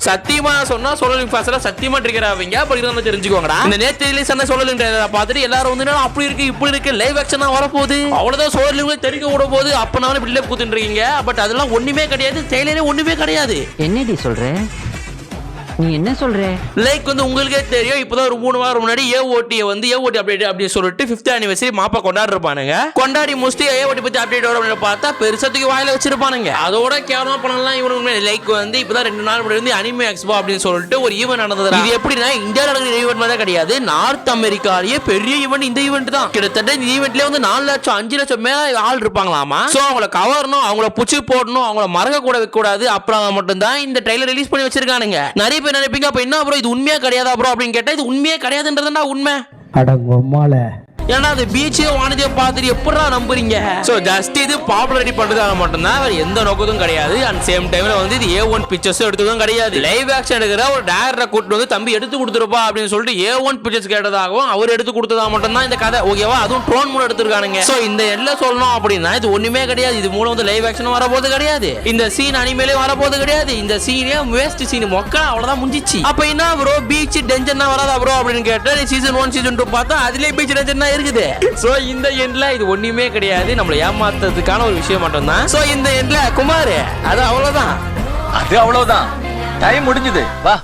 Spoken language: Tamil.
சத்தியமா சொன்னா சோலோ ஃபாஸ்டா சத்தியமா ட்ரிகர் ஆவீங்க. அப்ப இருந்தாலும் தெரிஞ்சுக்கோங்கடா. இந்த நேத்து ரிலீஸ் ஆன சோலோ பார்த்துட்டு எல்லாரும் வந்து அப்படி இருக்கு இப்படி இருக்கு லைவ் ஆக்ஷன் தான் வரப்போகுது, அவ்வளவுதான் சோலோ தெரிவிக்க விட போகுது. அப்ப நான் பில்டப் கொடுத்துட்டு இருக்கீங்க. பட் அதெல்லாம் ஒண்ணுமே கிடையாது. ட்ரெய்லரே ஒண்ணுமே கிடையாது. என்னடி சொல்ற? நீ என்ன சொல்ற? லைக் வந்து உங்களுக்கே தெரியும், இப்பதான் ஒரு 3 வாரம் முன்னாடி ஏஓடி வந்து ஏஓடி அப்டேட் அப்படின்னு சொல்லிட்டு 5th anniversary மாப்பா கொண்டாடிருப்பானுங்க. கொண்டாடி முடிச்சுட்டு ஏஓடி பத்தி அப்டேட் வரும் அப்படின்னு பார்த்தா பெருசத்துக்கு வாயில வச்சிருப்பானுங்க. அதோட கேவலமா பண்ணலாம் இவனுக்கு. லைக் வந்து இப்பதான் 2 நாள் முன்னாடி அனிமே எக்ஸ்போ அப்படின்னு சொல்லிட்டு ஒரு ஈவென்ட் நடந்தது. இது எப்படின்னா இந்தியாவில் நடக்கிற ஈவென்ட் மாதிரி கிடையாது, நார்த் அமெரிக்காலேயே பெரிய ஈவென்ட் இந்த ஈவென்ட் தான். கிட்டத்தட்ட இந்த ஈவென்ட்லயே வந்து 4 லட்சம் 5 லட்சம் மேல ஆள் இருப்பாங்களாமா. சோ அவங்கள கவரணும், அவங்கள புச்சு போடணும், அவங்கள மறக்க கூட வைக்க கூடாது. அப்புறம் மட்டும் தான் இந்த ட்ரெய்லர் ரிலீஸ் பண்ணி வச்சிருக்கானுங்க. நிறைய நினைப்பீங்க அப்ப என்ன ப்ரோ இது உண்மையா கிடையாதா ப்ரோ அப்படின்னு கேட்டா இது உண்மையே கிடையாதுன்றதுனா உண்மை. அடங்கம்மால ஏன்னா அது பீச்சையும் வானத்தையும் பார்த்துட்டு எப்படா நம்புறீங்க? ஸோ ஜஸ்ட் இது பாப்புலாரிட்டி பண்றதுக்காக மட்டும்தான், வேற எந்த நோக்கத்தும் கிடையாது. அண்ட் சேம் டைம்ல வந்து இது A1 பிக்சர்ஸ் எடுத்ததும் கிடையாது. லைவ் ஆக்ஷன் எடுக்கிற ஒரு டேரக்டரை கூட்டு வந்து தம்பி எடுத்து கொடுத்துருப்பா அப்படின்னு சொல்லிட்டு A1 பிக்சர்ஸ் கேட்டதாகவும் அவர் எடுத்து கொடுத்ததா மட்டும்தான் இந்த கதை. ஓகேவா? அதுவும் ட்ரோன் மூலம் எடுத்திருக்கானுங்க. ஸோ இந்த எல்லாம் சொல்லணும் அப்படின்னா இது ஒண்ணுமே கிடையாது. இது மூலம் வந்து லைவ் ஆக்ஷன் வரப்போது கிடையாது. இந்த சீன் அனிமேலே வரப்போது கிடையாது. இந்த சீனே வேஸ்ட் சீன் மொக்க, அவ்வளவுதான் முடிஞ்சிச்சு. அப்ப என்ன ப்ரோ பீச் டென்ஷன் தான் வராதா ப்ரோ அப்படின்னு கேட்டா சீசன் 1 சீசன் 2 பார்த்தா அதுலயே பீச் டென்ஷன் தான் இருக்குது. சோ இந்த எண்ட்ல இது ஒண்ணுமே கிடையாது, நம்மள ஏமாத்துறதுக்கான ஒரு விஷயம் மட்டும் தான். சோ இந்த எண்ட்ல குமார் அது அவ்வளவுதான் டைம் முடிஞ்சது. வா.